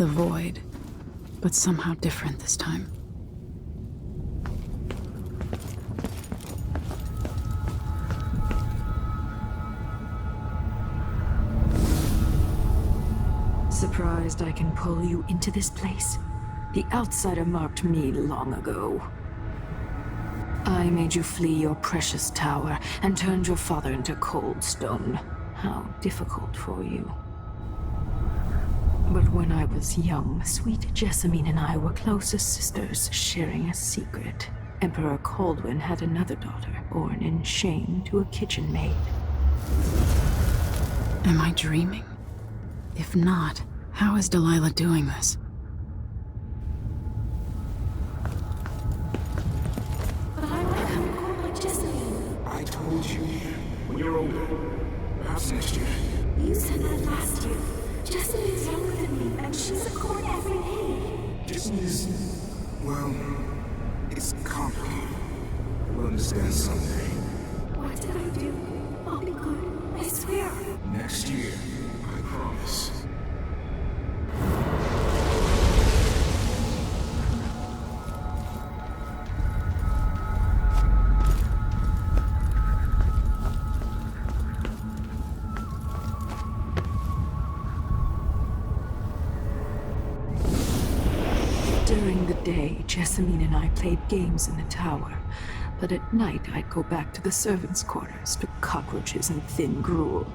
void, but somehow different this time. Surprised I can pull you into this place? The outsider marked me long ago. I made you flee your precious tower and turned your father into cold stone. How difficult for you. But when I was young, sweet Jessamine and I were close as sisters, sharing a secret. Emperor Kaldwin had another daughter, born in shame to a kitchen maid. Am I dreaming? If not, how is Delilah doing this? But I want to come court like Jessamine. I told you, when you're older, perhaps next year. You said that last year. Jessamine's younger than me, and she's a court every day. Jessamine is, well, it's complicated. We'll understand someday. What did I do? I'll be good. I swear. Next year, I promise. During the day, Jessamine and I played games in the tower. But at night, I'd go back to the servants' quarters to cockroaches and thin gruel.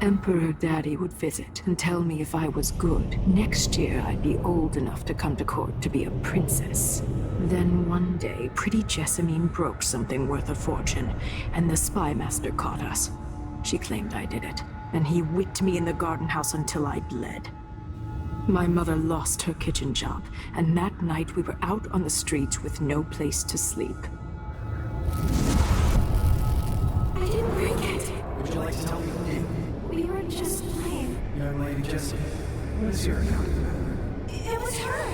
Emperor Daddy would visit and tell me if I was good. Next year, I'd be old enough to come to court to be a princess. Then one day, pretty Jessamine broke something worth a fortune, and the spy master caught us. She claimed I did it, and he whipped me in the garden house until I bled. My mother lost her kitchen job, and that night we were out on the streets with no place to sleep. I didn't break it. Would you like to tell me who did? We were just playing. Young lady Jessie, what is your account of that? It was her.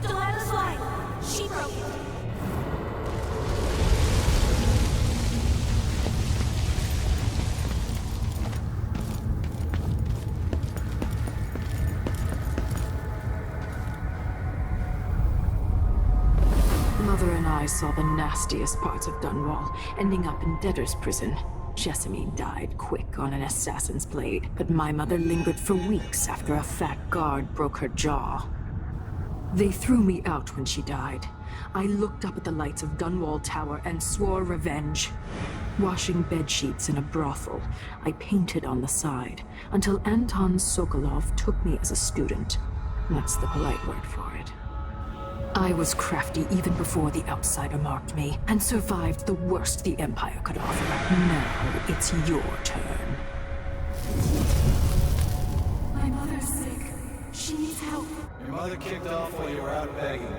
Delilah's line. She broke it. Mother and I saw the nastiest parts of Dunwall, ending up in debtor's prison. Jessamine died quick on an assassin's blade, but my mother lingered for weeks after a fat guard broke her jaw. They threw me out when she died. I looked up at the lights of Dunwall Tower and swore revenge. Washing bedsheets in a brothel, I painted on the side, until Anton Sokolov took me as a student. That's the polite word for it. I was crafty even before the outsider marked me, and survived the worst the Empire could offer. Now it's your turn. My mother's sick. She needs help. Your mother kicked off while you were out begging.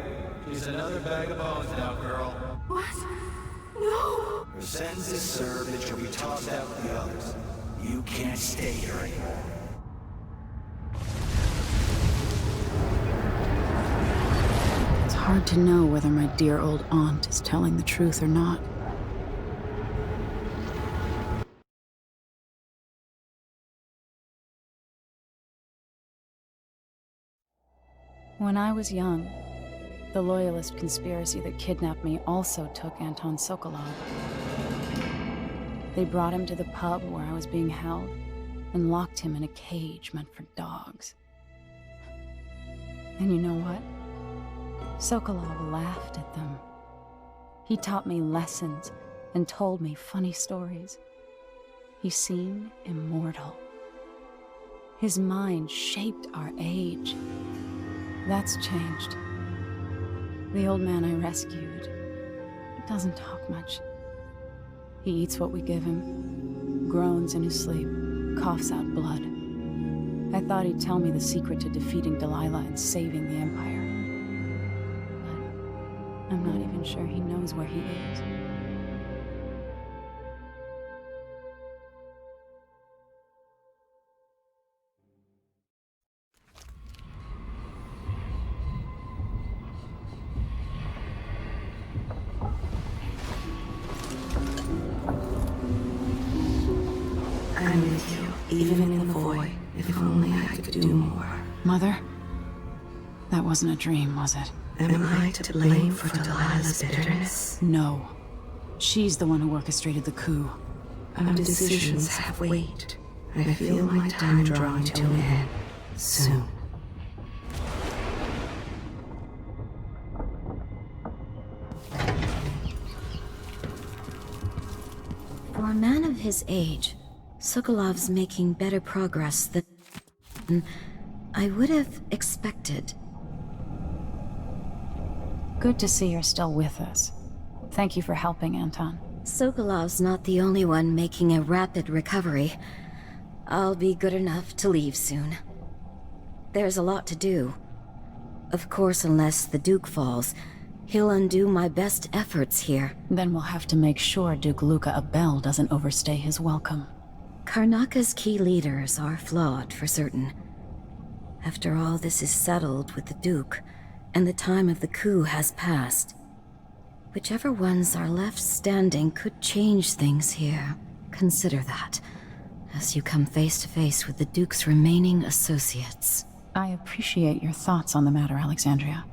She's another bag of bones now, girl. What? No! Her sentence is served and she'll be tossed out with the others. You can't stay here anymore. It's hard to know whether my dear old aunt is telling the truth or not. When I was young, the Loyalist conspiracy that kidnapped me also took Anton Sokolov. They brought him to the pub where I was being held and locked him in a cage meant for dogs. And you know what? Sokolov laughed at them. He taught me lessons and told me funny stories. He seemed immortal. His mind shaped our age. That's changed. The old man I rescued doesn't talk much. He eats what we give him, groans in his sleep, coughs out blood. I thought he'd tell me the secret to defeating Delilah and saving the Empire. But I'm not even sure he knows where he is. I'm with you, even in the void, if Mother? That wasn't a dream, was it? Am I to blame for Delilah's bitterness? No. She's the one who orchestrated the coup. Our decisions have weight. I feel my time drawing to an end soon. For a man of his age, Sokolov's making better progress than I would have expected. Good to see you're still with us. Thank you for helping, Anton. Sokolov's not the only one making a rapid recovery. I'll be good enough to leave soon. There's a lot to do. Of course, unless the Duke falls, he'll undo my best efforts here. Then we'll have to make sure Duke Luca Abel doesn't overstay his welcome. Karnaka's key leaders are flawed, for certain. After all this is settled with the Duke, and the time of the coup has passed, whichever ones are left standing could change things here. Consider that, as you come face to face with the Duke's remaining associates. I appreciate your thoughts on the matter, Alexandria.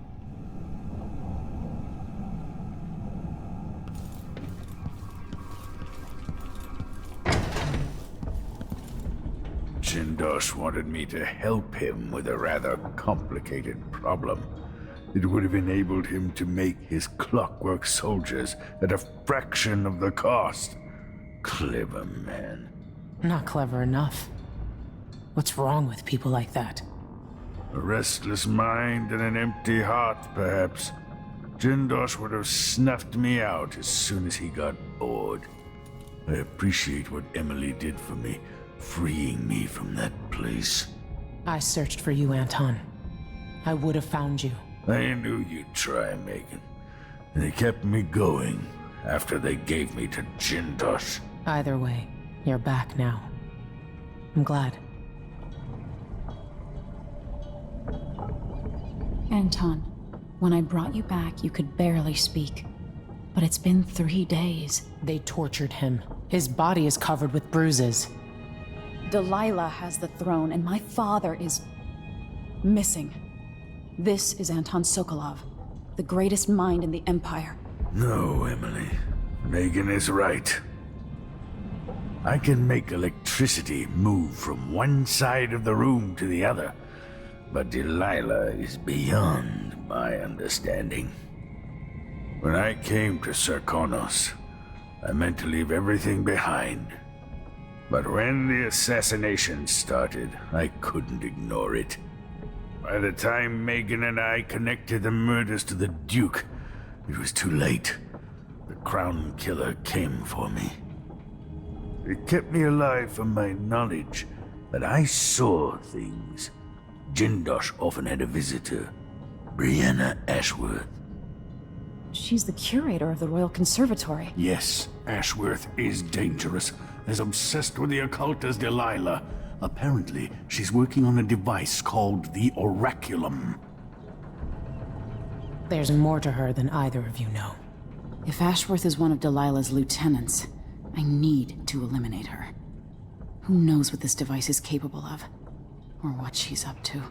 Jindosh wanted me to help him with a rather complicated problem. It would have enabled him to make his clockwork soldiers at a fraction of the cost. Clever man. Not clever enough. What's wrong with people like that? A restless mind and an empty heart, perhaps. Jindosh would have snuffed me out as soon as he got bored. I appreciate what Emily did for me, freeing me from that place. I searched for you, Anton. I would have found you. I knew you'd try, Megan. And they kept me going after they gave me to Jindosh. Either way, you're back now. I'm glad. Anton, when I brought you back, you could barely speak. But it's been 3 days. They tortured him. His body is covered with bruises. Delilah has the throne, and my father is missing. This is Anton Sokolov, the greatest mind in the Empire. No, Emily. Megan is right. I can make electricity move from one side of the room to the other, but Delilah is beyond my understanding. When I came to Serkonos, I meant to leave everything behind. But when the assassination started, I couldn't ignore it. By the time Megan and I connected the murders to the Duke, it was too late. The Crown Killer came for me. It kept me alive from my knowledge that I saw things. Jindosh often had a visitor, Brianna Ashworth. She's the curator of the Royal Conservatory. Yes, Ashworth is dangerous. As obsessed with the occult as Delilah. Apparently, she's working on a device called the Oraculum. There's more to her than either of you know. If Ashworth is one of Delilah's lieutenants, I need to eliminate her. Who knows what this device is capable of? Or what she's up to.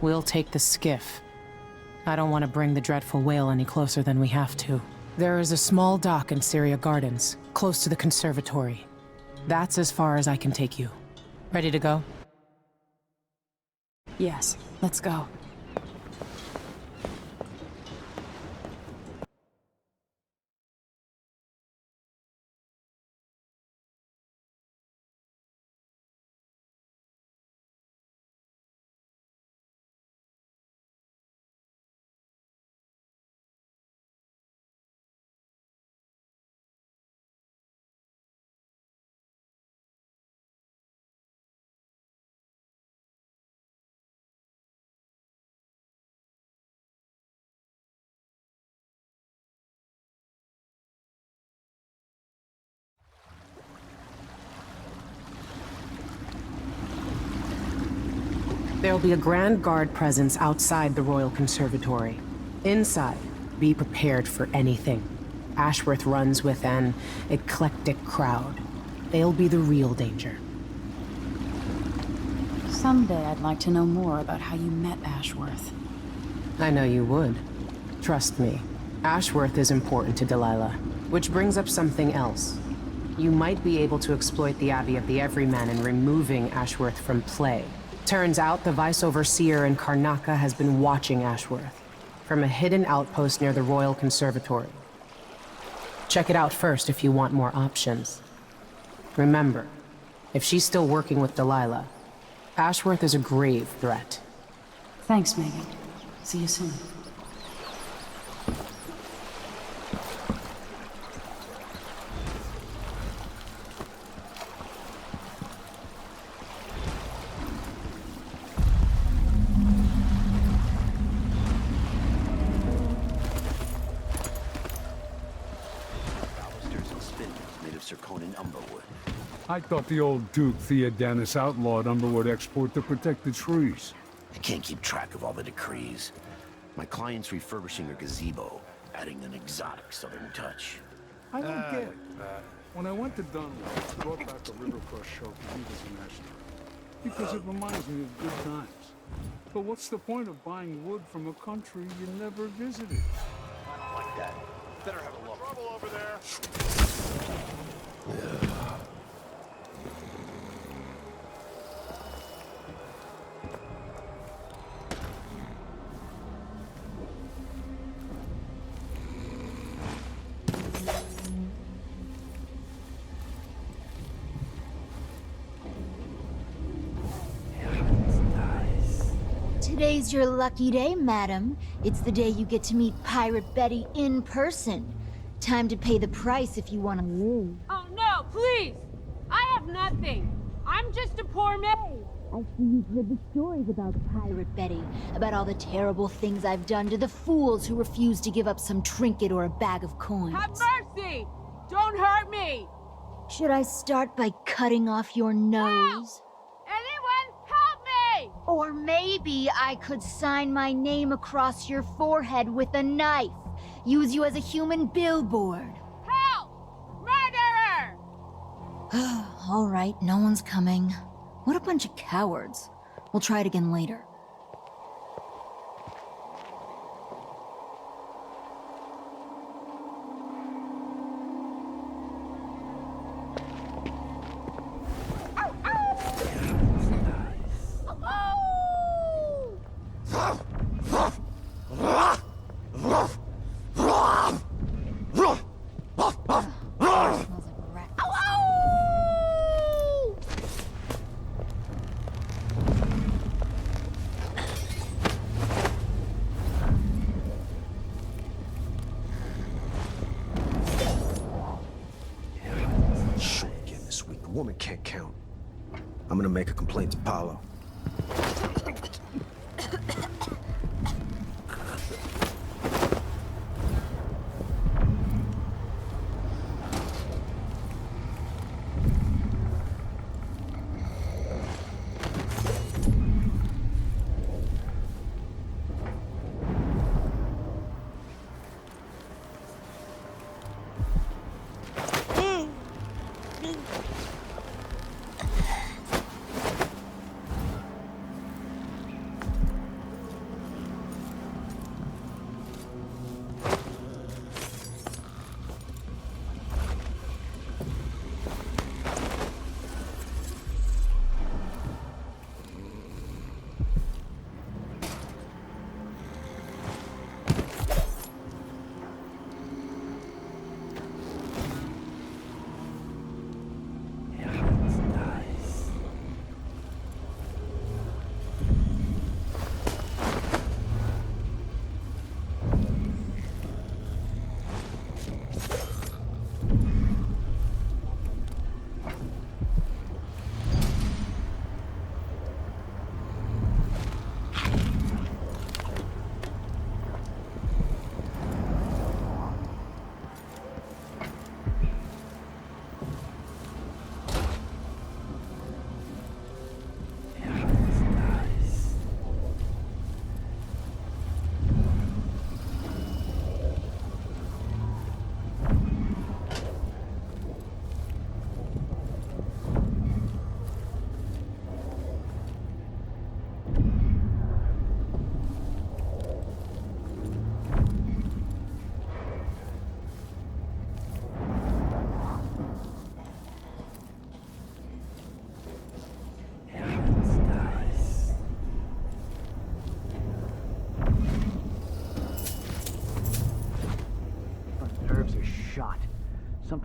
We'll take the skiff. I don't want to bring the dreadful whale any closer than we have to. There is a small dock in Syria Gardens, close to the conservatory. That's as far as I can take you. Ready to go? Yes, let's go. There'll be a Grand Guard presence outside the Royal Conservatory. Inside, be prepared for anything. Ashworth runs with an eclectic crowd. They'll be the real danger. Someday I'd like to know more about how you met Ashworth. I know you would. Trust me. Ashworth is important to Delilah. Which brings up something else. You might be able to exploit the Abbey of the Everyman in removing Ashworth from play. Turns out the Vice Overseer in Karnaca has been watching Ashworth from a hidden outpost near the Royal Conservatory. Check it out first if you want more options. Remember, if she's still working with Delilah, Ashworth is a grave threat. Thanks, Megan. See you soon. I thought the old Duke Theodanis outlawed Umberwood export to protect the trees. I can't keep track of all the decrees. My client's refurbishing a gazebo, adding an exotic southern touch. I don't get it. When I went to Dunwall, I brought back a Rivercross show for Viva's National. Because it reminds me of good times. But what's the point of buying wood from a country you never visited? Like that. Better have a look. Trouble over there. Today's your lucky day, madam. It's the day you get to meet Pirate Betty in person. Time to pay the price if you want to live. Oh no, please! I have nothing. I'm just a poor maid. I see you've heard the stories about Pirate Betty, about all the terrible things I've done to the fools who refuse to give up some trinket or a bag of coins. Have mercy! Don't hurt me! Should I start by cutting off your nose? Anyone help me! Or maybe I could sign my name across your forehead with a knife. Use you as a human billboard. Help! Murderer! All right, no one's coming. What a bunch of cowards. We'll try it again later. Woman can't count. I'm gonna make a complaint to Paolo.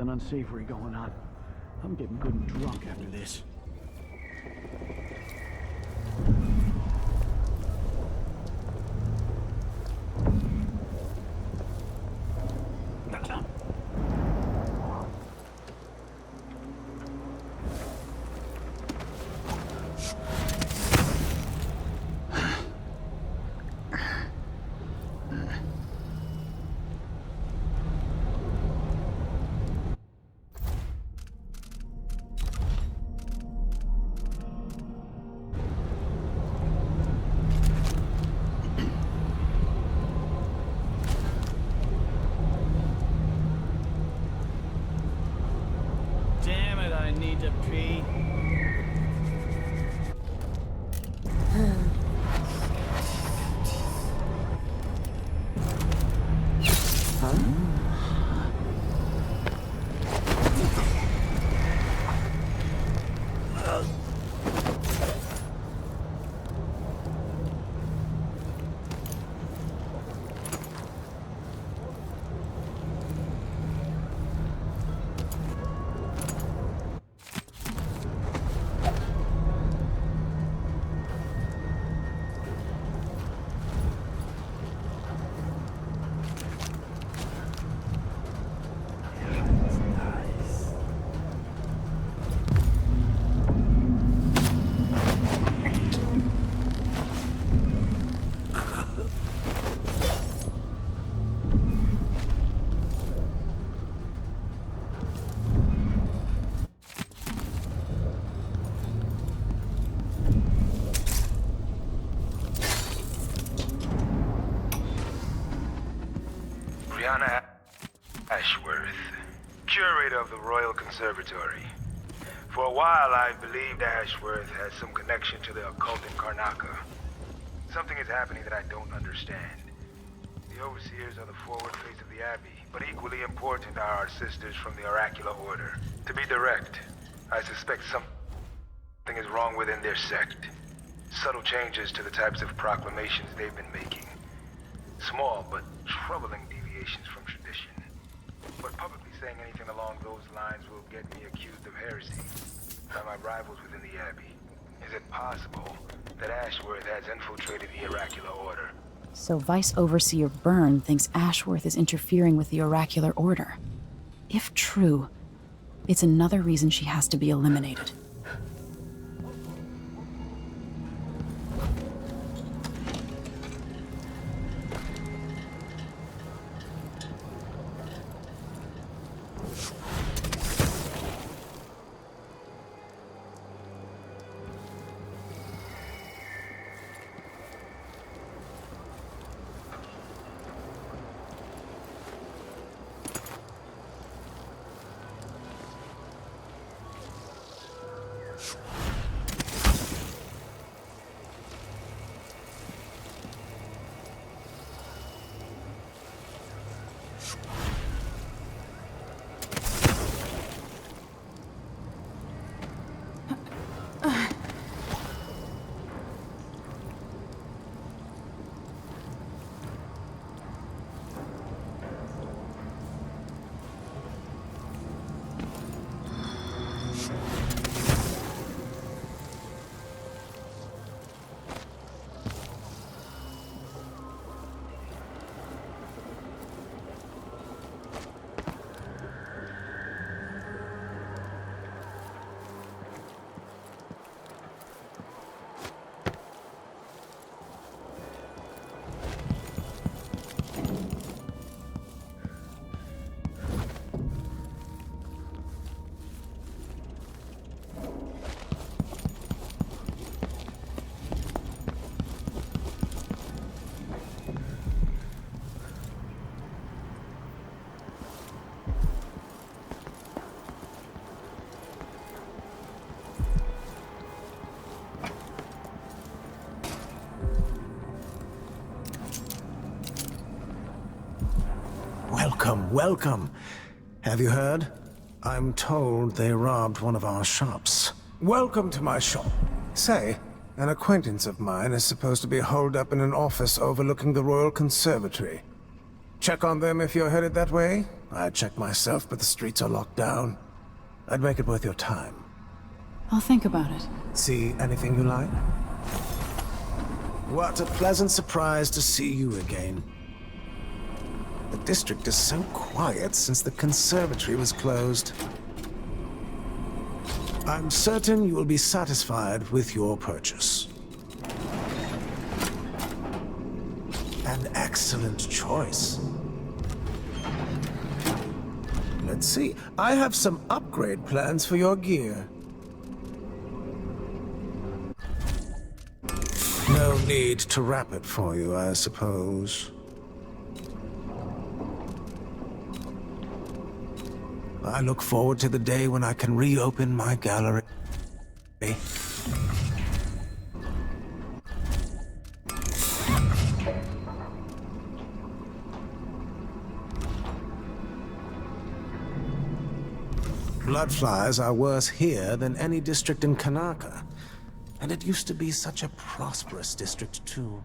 something unsavory going on. I'm getting good and drunk after this. Damn it, I need to pee. Ashworth, curator of the Royal Conservatory. For a while, I believed Ashworth had some connection to the occult in Karnaca. Something is happening that I don't understand. The overseers are the forward face of the Abbey, but equally important are our sisters from the Oracular Order. To be direct, I suspect something is wrong within their sect. Subtle changes to the types of proclamations they've been making. Small but troubling deviations from tradition. But publicly saying anything along those lines will get me accused of heresy by my rivals within the Abbey. Is it possible that Ashworth has infiltrated the Oracular Order? So Vice Overseer Byrne thinks Ashworth is interfering with the Oracular Order. If true, it's another reason she has to be eliminated. Welcome, welcome. Have you heard? I'm told they robbed one of our shops. Welcome to my shop. Say, an acquaintance of mine is supposed to be holed up in an office overlooking the Royal Conservatory. Check on them if you're headed that way. I'd check myself, but the streets are locked down. I'd make it worth your time. I'll think about it. See anything you like? What a pleasant surprise to see you again. The district is so quiet since the conservatory was closed. I'm certain you will be satisfied with your purchase. An excellent choice. Let's see. I have some upgrade plans for your gear. No need to wrap it for you, I suppose. I look forward to the day when I can reopen my gallery. Bloodflies are worse here than any district in Kanaka. And it used to be such a prosperous district, too.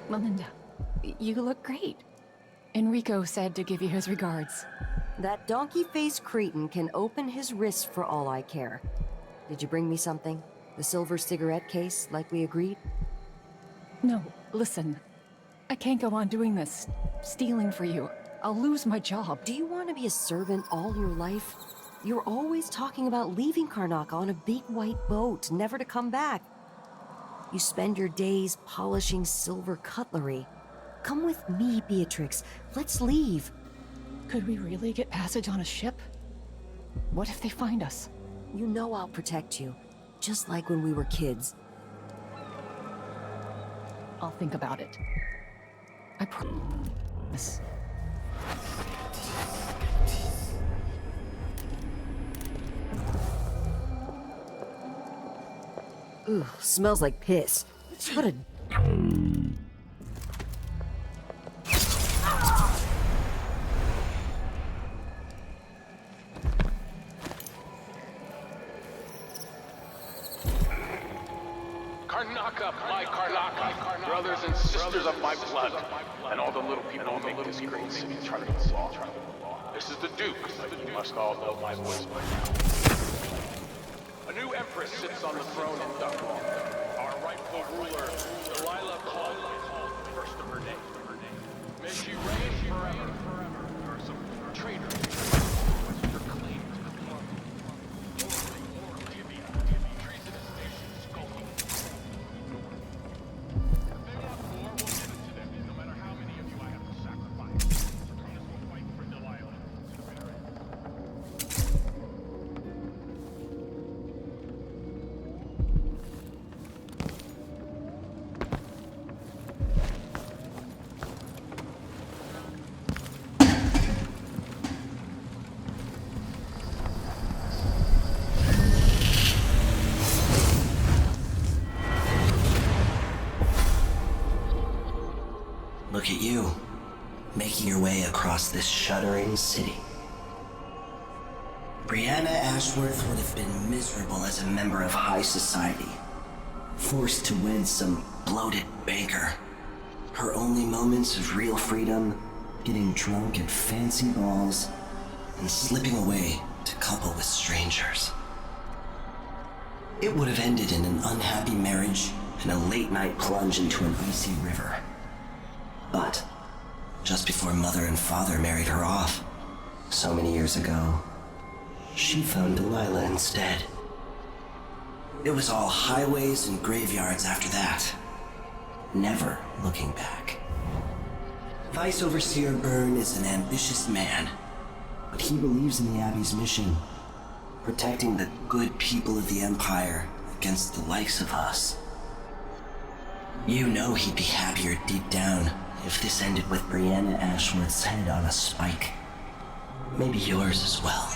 Melinda, you look great. Enrico said to give you his regards. That donkey-faced cretin can open his wrist for all I care. Did you bring me something? The silver cigarette case, like we agreed? No, listen. I can't go on doing this. Stealing for you. I'll lose my job. Do you want to be a servant all your life? You're always talking about leaving Karnaca on a big white boat, never to come back. You spend your days polishing silver cutlery. Come with me, Beatrix. Let's leave. Could we really get passage on a ship? What if they find us? You know I'll protect you, just like when we were kids. I'll think about it. I promise. Ooh, smells like piss. What a... Karnaca, my Karnaca, brothers and sisters of my blood, and all the little people who make this great city try to the law. This is the Duke, you must all know my voice by now. A new empress sits on the throne in Dunwall. Our rightful ruler, Delilah called first of her name. May she reign forever. There are some traitors who your claim to the throne. Or Libya, treasonous nation skulking. If they want war, we'll give it to them, no matter how many of you I have to sacrifice. Promise we'll fight for Delilah. look at you, making your way across this shuddering city. Brianna Ashworth would have been miserable as a member of high society, forced to wed some bloated banker. Her only moments of real freedom, getting drunk at fancy balls, and slipping away to couple with strangers. It would have ended in an unhappy marriage and a late-night plunge into an icy river. But just before Mother and Father married her off, so many years ago, she found Delilah instead. It was all highways and graveyards after that, never looking back. Vice Overseer Byrne is an ambitious man, but he believes in the Abbey's mission, protecting the good people of the Empire against the likes of us. You know he'd be happier deep down if this ended with Brianna Ashworth's head on a spike. Maybe yours as well.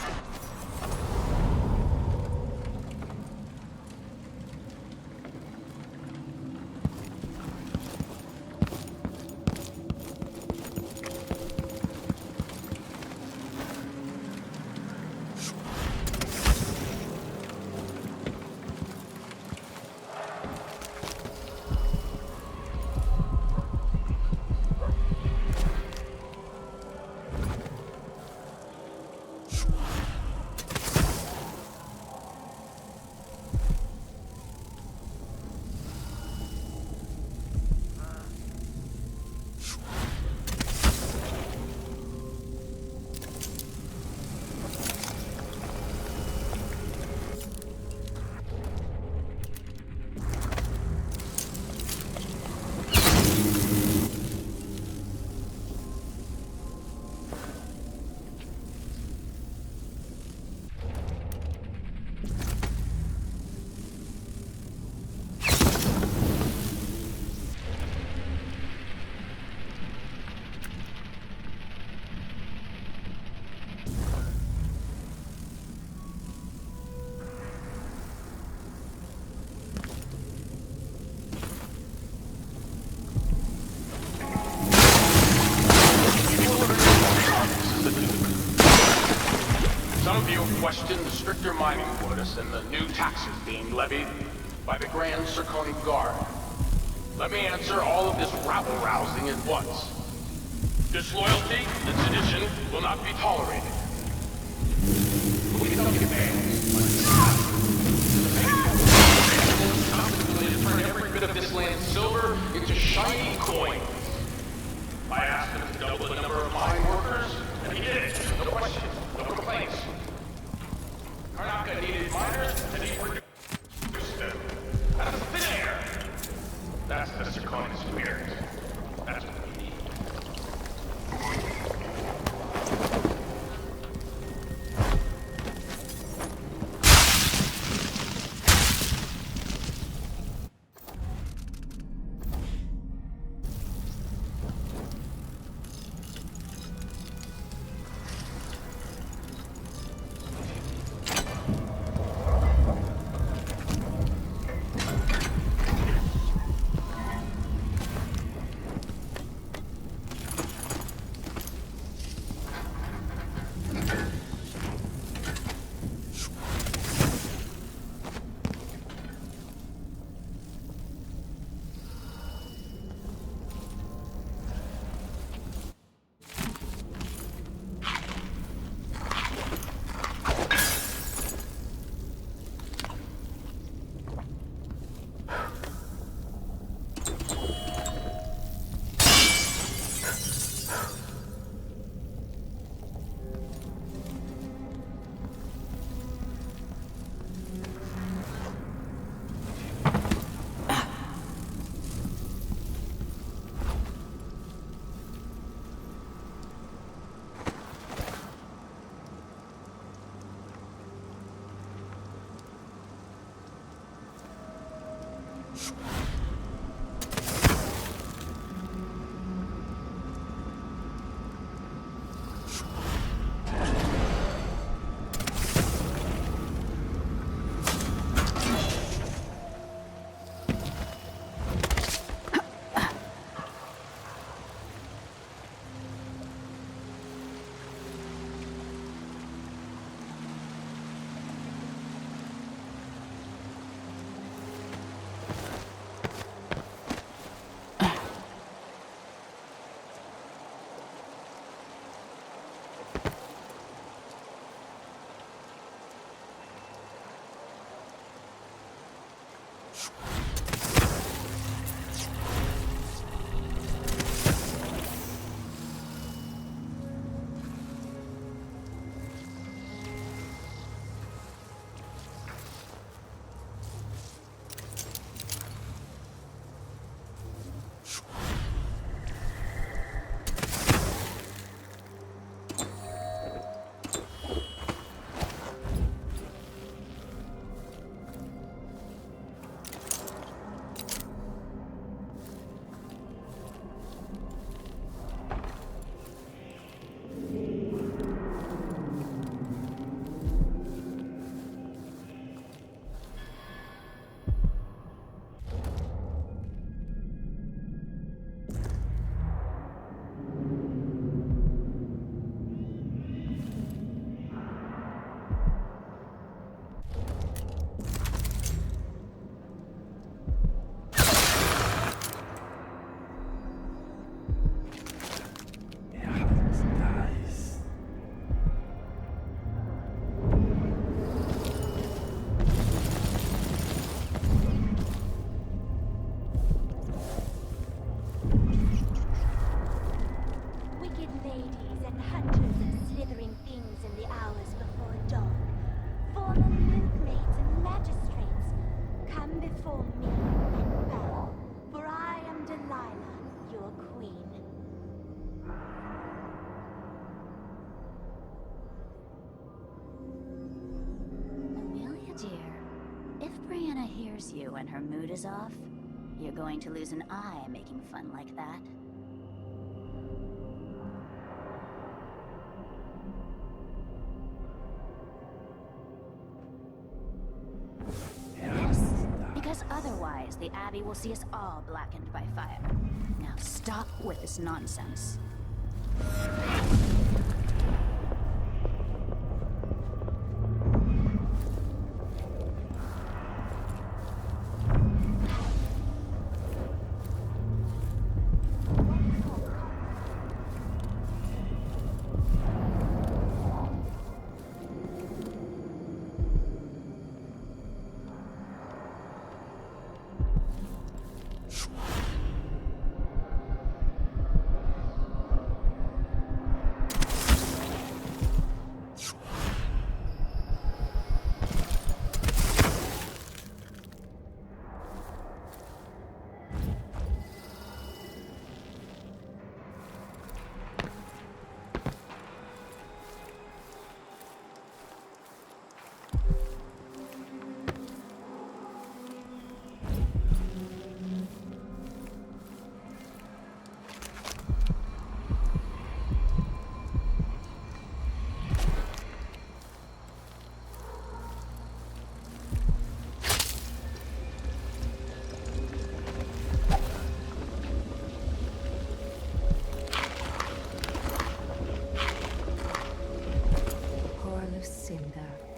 Question the stricter mining quotas and the new taxes being levied by the Grand Circonian Guard. Let me answer all of this rabble-rousing at once. Disloyalty and sedition will not be tolerated. We don't get paid. To turn every bit of this land's silver into shiny coins. I asked him to double the number of mine workers, and he did it. No questions, no complaints. Karnaka needed miners, and he produced them. Out of thin air. That's the Circonian spirit. That's what we need. You when her mood is off, you're going to lose an eye making fun like that. Yes, because otherwise the Abbey will see us all blackened by fire. Now stop with this nonsense.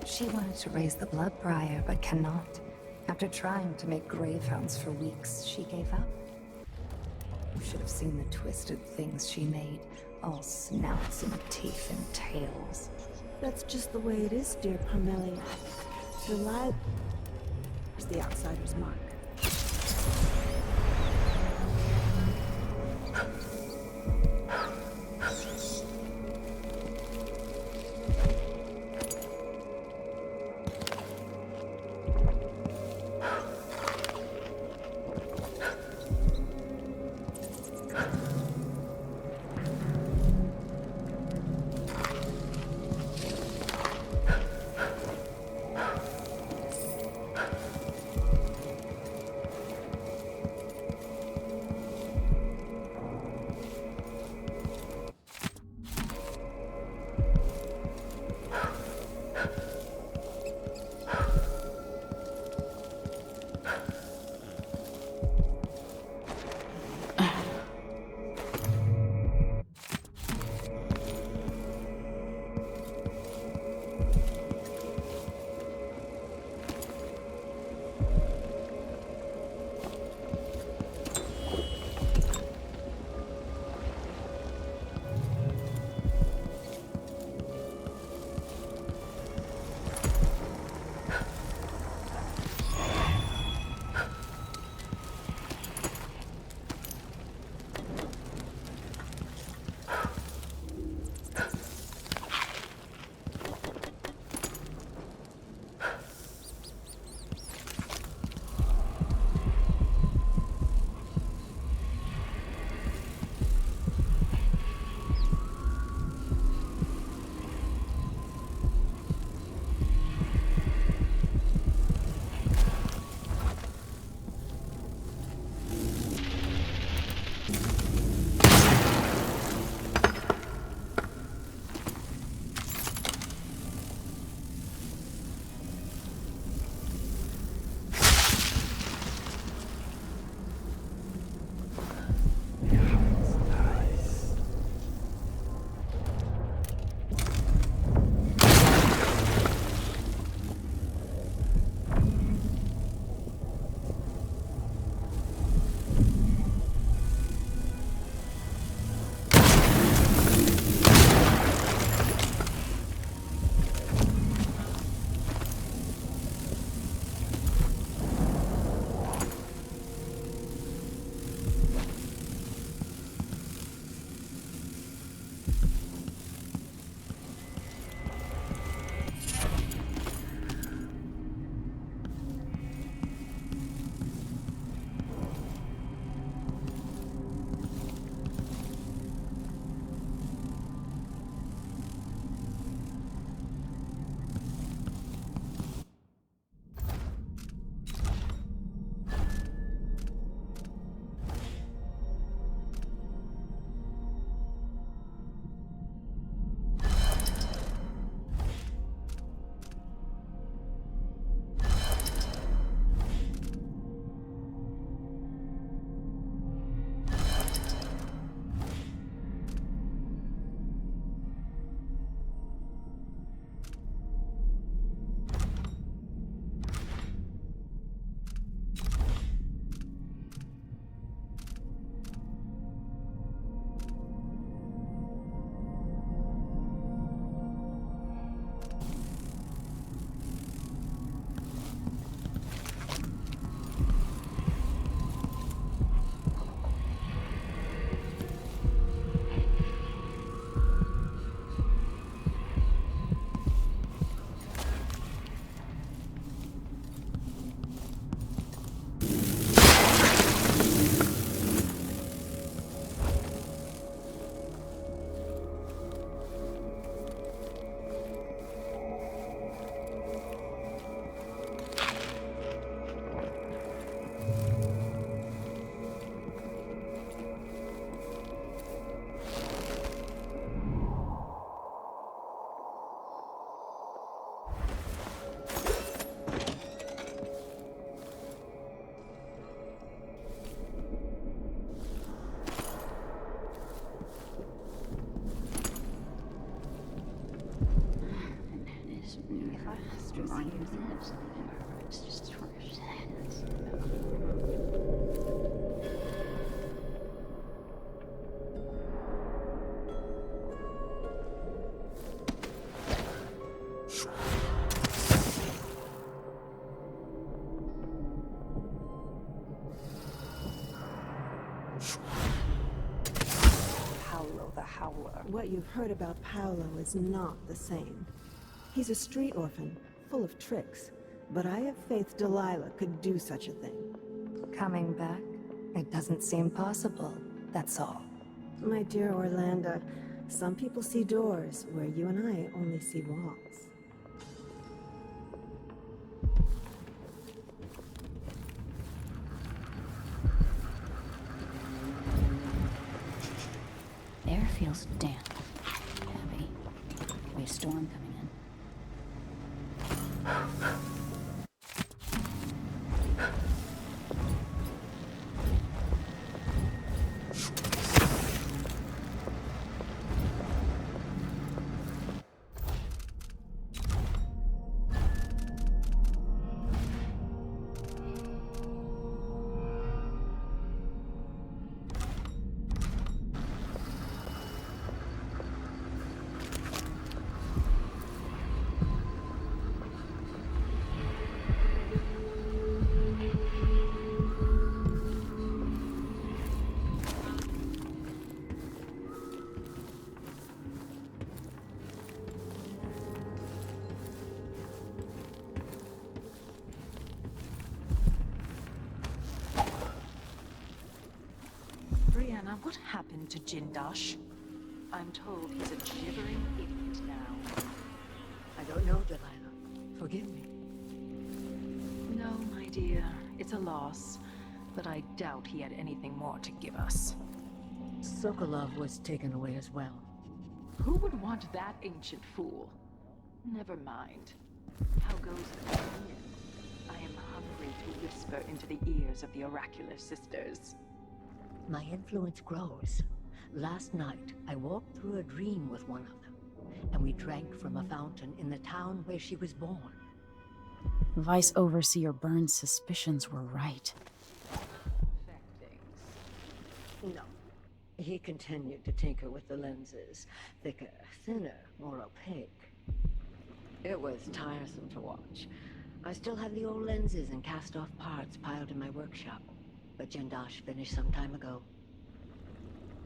She wanted to raise the blood briar, but cannot. After trying to make gravehounds for weeks, she gave up. You should have seen the twisted things she made. All snouts and teeth and tails. That's just the way it is, dear Parmelia. Delilah is the outsider's mark. If I remind you of something, or it's just for your hands. Paolo the Howler. What you've heard about Paolo is not the same. He's a street orphan, full of tricks. But I have faith Delilah could do such a thing. Coming back? It doesn't seem possible, that's all. My dear Orlando, some people see doors where you and I only see walls. Air feels damp, heavy. We have a storm coming in. Brianna, what happened to Jindosh? I'm told he's a gibbering idiot now. I don't know, Delilah. Forgive me. No, my dear. It's a loss. But I doubt he had anything more to give us. Sokolov was taken away as well. Who would want that ancient fool? Never mind. How goes the reunion? I am hungry to whisper into the ears of the oracular sisters. My influence grows. Last night, I walked through a dream with one of them, and we drank from a fountain in the town where she was born. Vice Overseer Burns' suspicions were right. No. He continued to tinker with the lenses. Thicker, thinner, more opaque. It was tiresome to watch. I still have the old lenses and cast-off parts piled in my workshop. But Jindosh finished some time ago.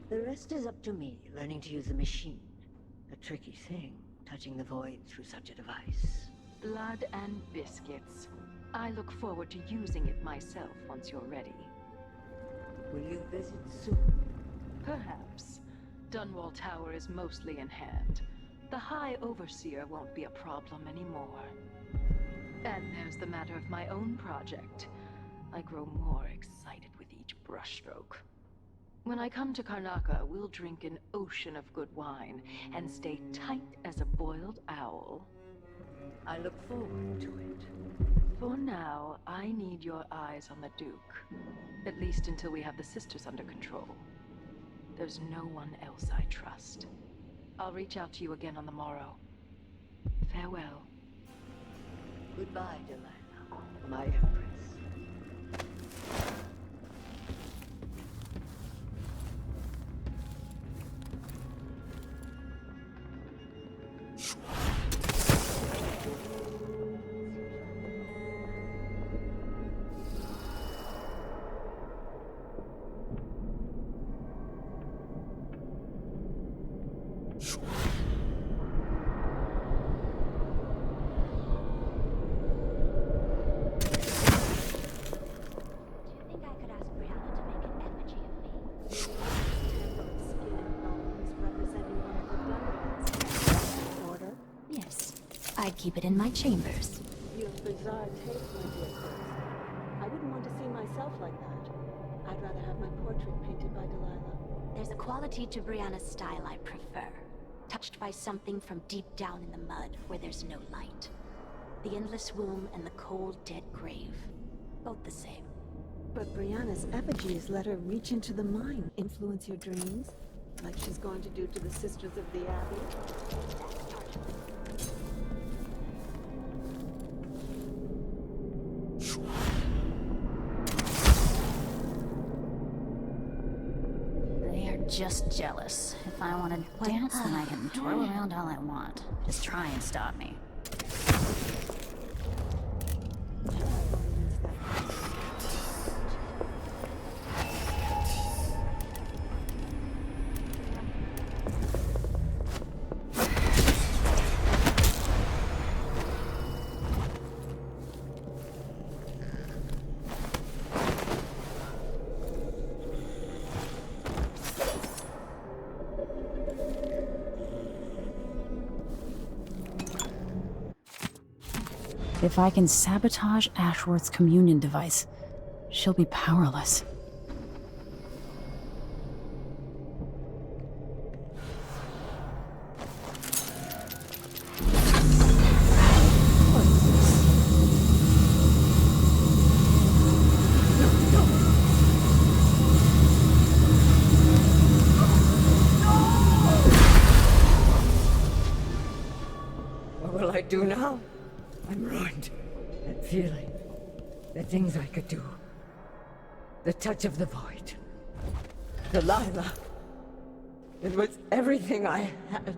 The rest is up to me, learning to use the machine. A tricky thing, touching the void through such a device. Blood and biscuits. I look forward to using it myself once you're ready. Will you visit soon? Perhaps. Dunwall Tower is mostly in hand. The High Overseer won't be a problem anymore. And there's the matter of my own project. I grow more excited with each brushstroke. When I come to Karnaca, we'll drink an ocean of good wine and stay tight as a boiled owl. I look forward to it. For now, I need your eyes on the Duke. At least until we have the sisters under control. There's no one else I trust. I'll reach out to you again on the morrow. Farewell. Goodbye, Delilah, my empress. I'd keep it in my chambers. You have bizarre taste, my dear Chris. I wouldn't want to see myself like that. I'd rather have my portrait painted by Delilah. There's a quality to Brianna's style I prefer. Touched by something from deep down in the mud where there's no light. The endless womb and the cold, dead grave. Both the same. But Brianna's effigies let her reach into the mind, influence your dreams, like she's going to do to the Sisters of the Abbey. just jealous. If I want to dance, then I can twirl around all I want. Just try and stop me. If I can sabotage Ashworth's communion device, she'll be powerless. What will I do now? I'm ruined. That feeling. The things I could do. The touch of the void. Delilah. It was everything I had.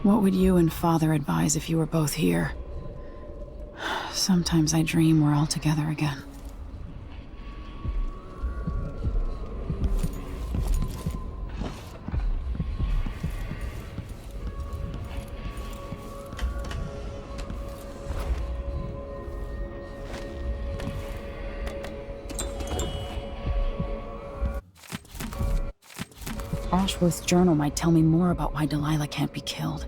What would you and Father advise if you were both here? Sometimes I dream we're all together again. Ashworth's journal might tell me more about why Delilah can't be killed.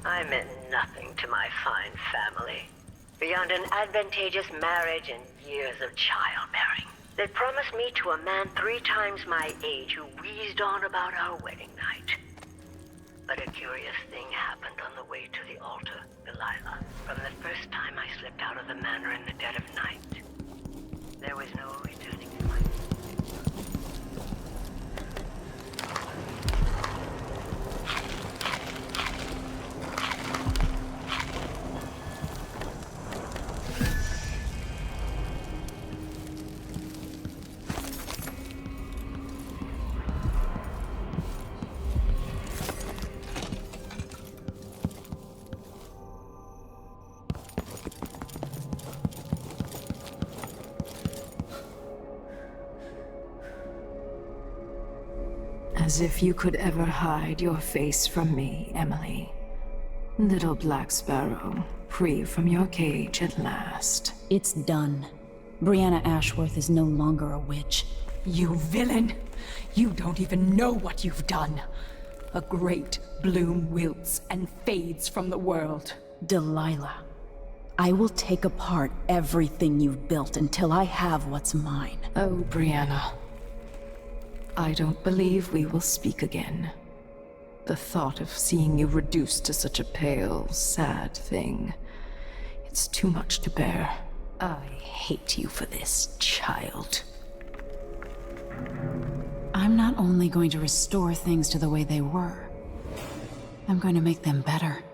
I meant nothing to my fine family, beyond an advantageous marriage and years of childbearing. They promised me to a man 3 times my age who wheezed on about our wedding night. But a curious thing happened on the way to the altar, Delilah. From the first time I slipped out of the manor in the dead of night, there was no returning to my... As if you could ever hide your face from me, Emily. Little Black Sparrow, free from your cage at last. It's done. Brianna Ashworth is no longer a witch. You villain! You don't even know what you've done. a great bloom wilts and fades from the world. Delilah, I will take apart everything you've built until I have what's mine. Oh, Brianna. I don't believe we will speak again. The thought of seeing you reduced to such a pale, sad thing. It's too much to bear. I hate you for this, child. I'm not only going to restore things to the way they were, I'm going to make them better.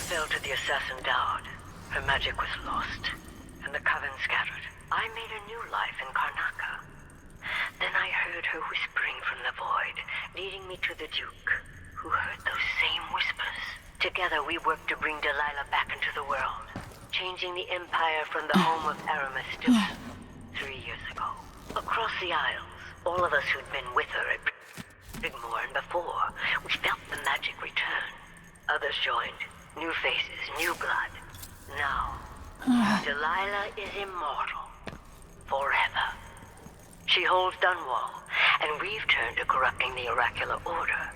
Fell to the assassin Dowd. Her magic was lost, and the coven scattered. I made a new life in Karnaca. Then I heard her whispering from the void, leading me to the Duke, who heard those same whispers. Together we worked to bring Delilah back into the world, changing the Empire from the home of Aramis to 3 years ago. Across the Isles, all of us who'd been with her at Brigmore and before, we felt the magic return. Others joined. New faces, new blood. Now, Delilah is immortal. Forever. She holds Dunwall, and we've turned to corrupting the oracular order.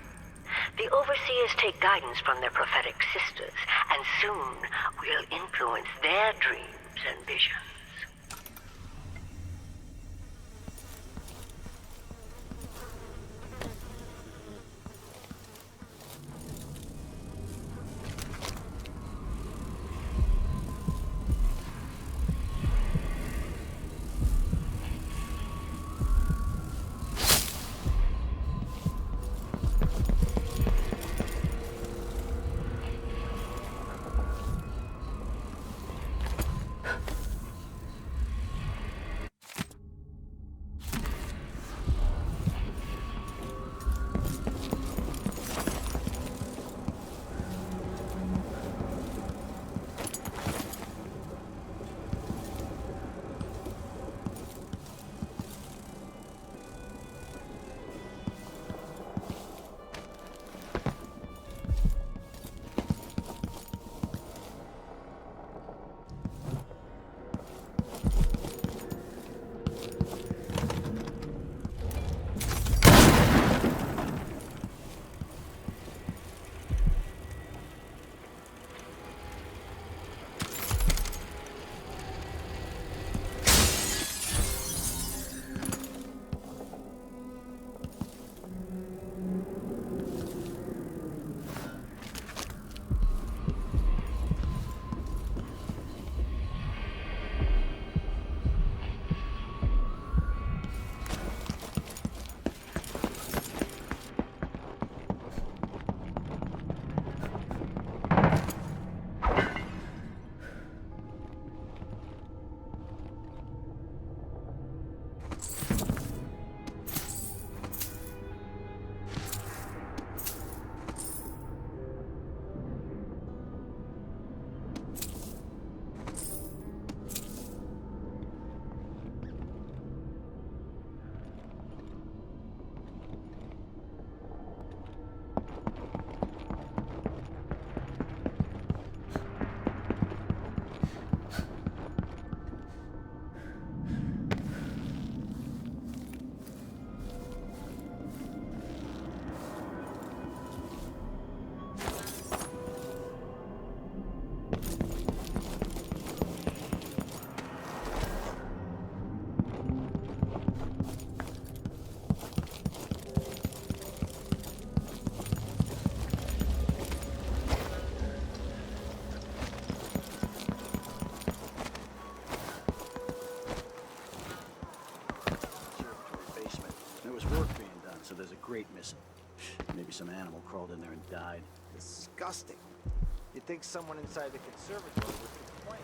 The Overseers take guidance from their prophetic sisters, and soon we'll influence their dreams and visions. crate missing. Maybe some animal crawled in there and died. Disgusting. You'd think someone inside the conservatory would complain.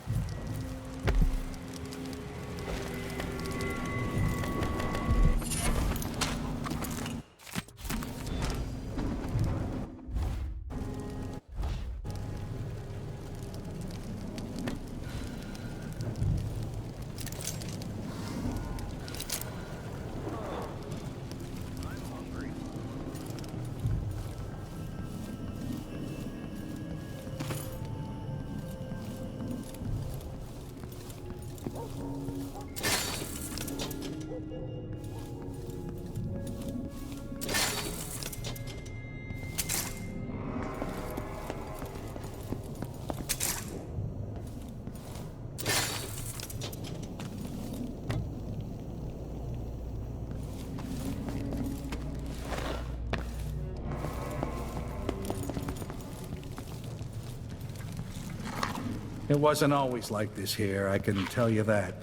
It wasn't always like this here, I can tell you that.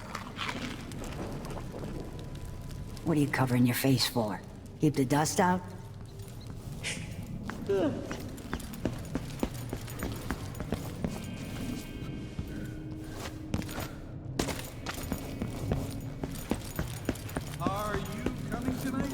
What are you covering your face for? Keep the dust out? Are you coming tonight?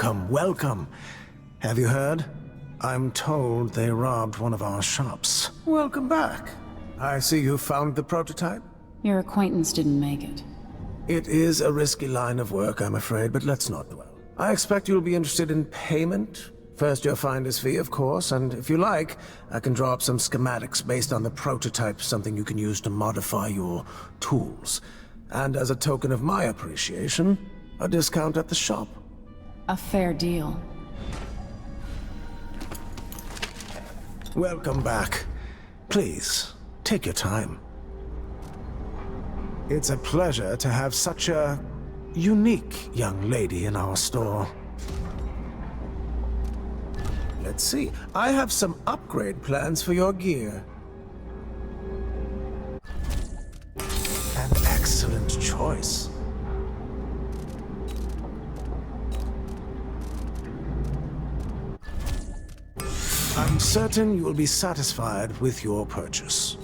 Welcome, welcome. Have you heard? I'm told they robbed one of our shops. Welcome back. I see you found the prototype. Your acquaintance didn't make it. It is a risky line of work, I'm afraid, but let's not dwell. I expect you'll be interested in payment. First your finder's fee, of course, and if you like, I can draw up some schematics based on the prototype, something you can use to modify your tools. And as a token of my appreciation, a discount at the shop. A fair deal. Welcome back. Please, take your time. It's a pleasure to have such a unique young lady in our store. Let's see. I have some upgrade plans for your gear. An excellent choice. I'm certain you will be satisfied with your purchase.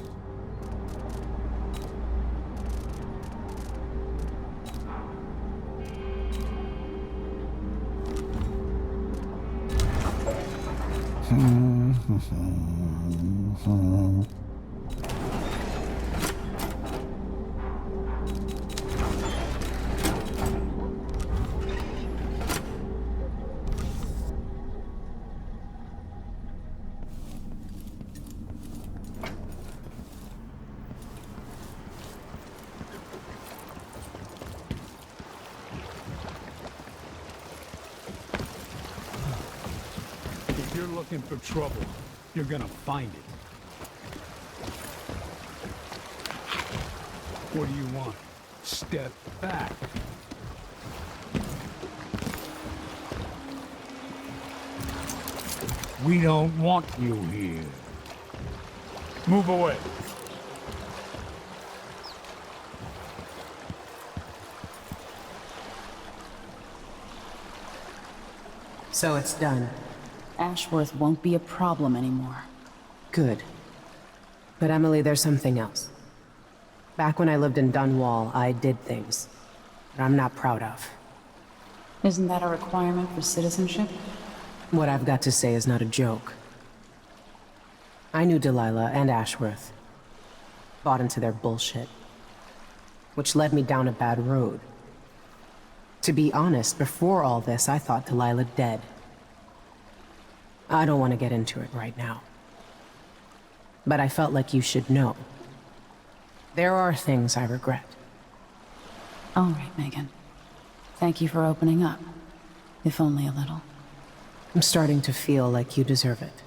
If you're looking for trouble, you're gonna find it. What do you want? Step back. We don't want you here. Move away. So it's done. Ashworth won't be a problem anymore. Good. But Emily, there's something else. Back when I lived in Dunwall, I did things that I'm not proud of. Isn't that a requirement for citizenship? What I've got to say is not a joke. I knew Delilah and Ashworth. Bought into their bullshit. Which led me down a bad road. To be honest, before all this, I thought Delilah dead. I don't want to get into it right now. But I felt like you should know. There are things I regret. All right, Megan. Thank you for opening up. If only a little. I'm starting to feel like you deserve it.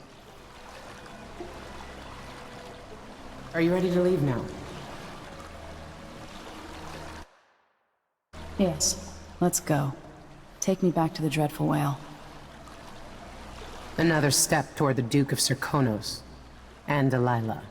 Are you ready to leave now? Yes. Let's go. Take me back to the Dreadful Whale. Another step toward the Duke of Serkonos and Delilah.